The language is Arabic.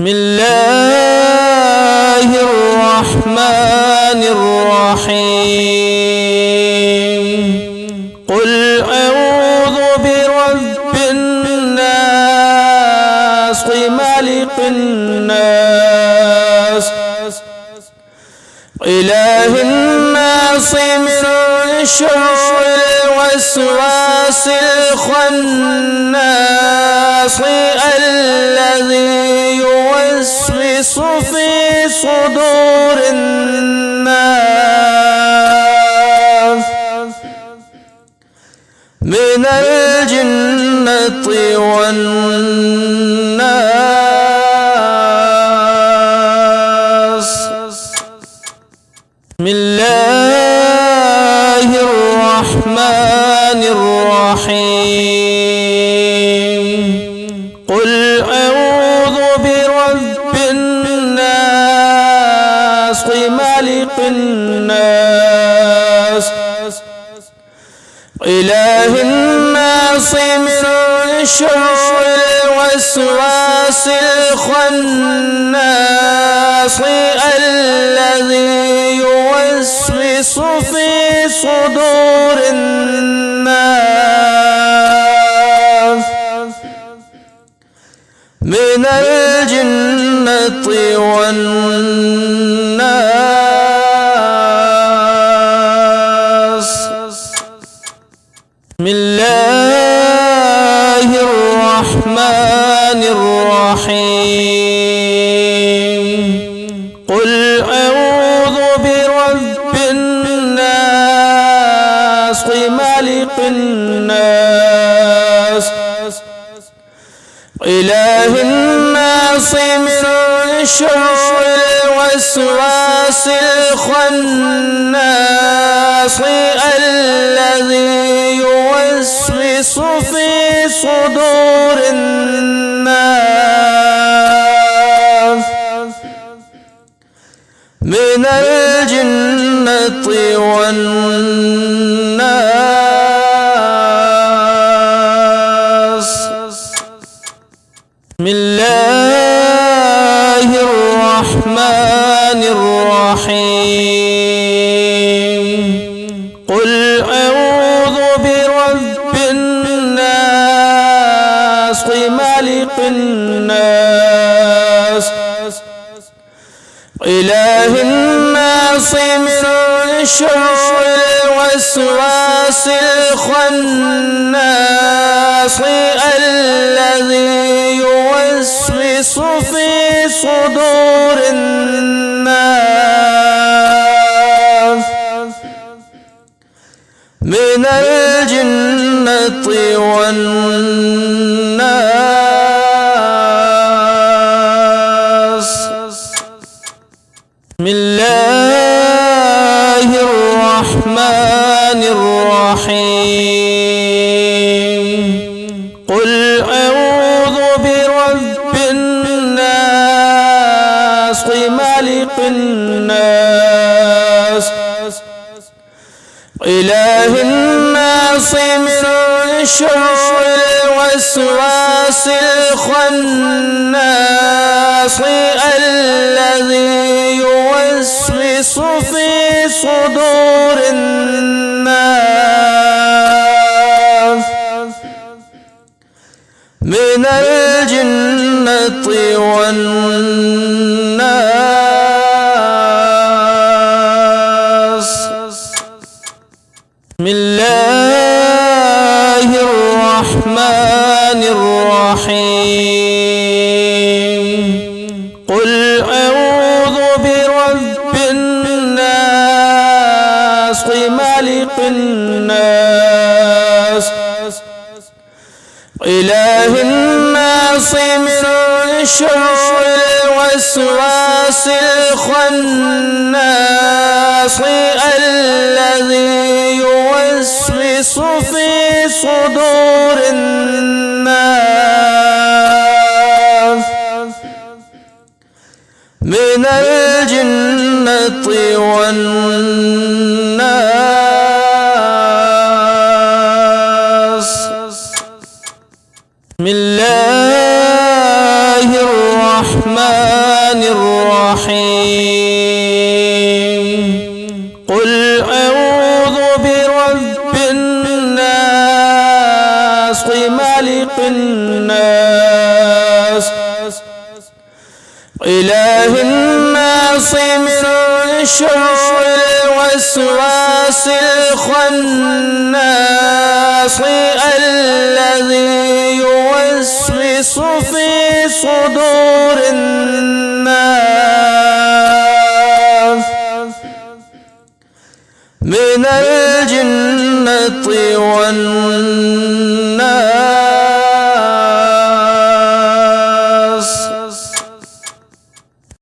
بسم الله الرحمن الرحيم. قل أعوذ برب الناس ملك الناس إله الناس من شر الوسواس الخناس الذي يوسوس في صدور الناس من الجنة والناس. بسم الله الرحمن الرحيم. قل أعوذ برب الناس ملك الناس إله الناس من شر الوسواس الخناس الذي يوسوس في صدور الناس من الجنة والناس. بسم الله الرحمن الرحيم. قل أعوذ برب الناس ملك الناس إله الناس من شر الوسواس الخناس الذي يوسوس في صدور الناس من الجنة والناس. بسم الله الرحمن الرحيم. قل أعوذ برب الناس ملك الناس إله الناس من شر الوسواس الخناس الذي يوسوس في صدور الناس من الجنة والناس. بسم الله الرحمن الرحيم. قل أعوذ برب الناس ملك الناس إله الناس من شر الوسواس الخناس الذي يوسوس في صدور الناس من الجنة والناس. بسم الله الرحمن الرحيم. قل أعوذ برب الناس ملك الناس إله الناس من شر الوسواس الخناس الذي يوسوس في صدور الناس من الجنة والناس. بسم الله الرحمن الرحمن الرحيم. قل أعوذ برب الناس ملك الناس إله الناس من شر الوسواس الخناس الذي يوسوس في صدور الناس من الجنة والناس.